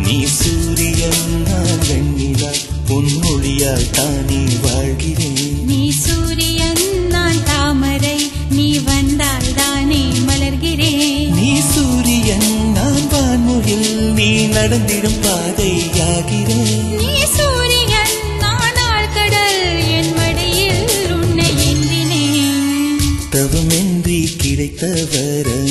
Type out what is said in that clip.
நீ சூரியன் நான் வெண்ணிலா பொன்மொழியால் தானே வாழ்கிறேன். நீ சூரியன் நான் தாமரை நீ வந்தால் தானே மலர்கிறேன். நீ சூரியன் நான் வான்முகில் நீ நடந்திடும் பாதையாகிறேன். நீ சூரியன் நான் ஆழ்கடல் என் மடியில் உன்னை ஏந்தினேன். தவமின்றி கிடைத்த வரம்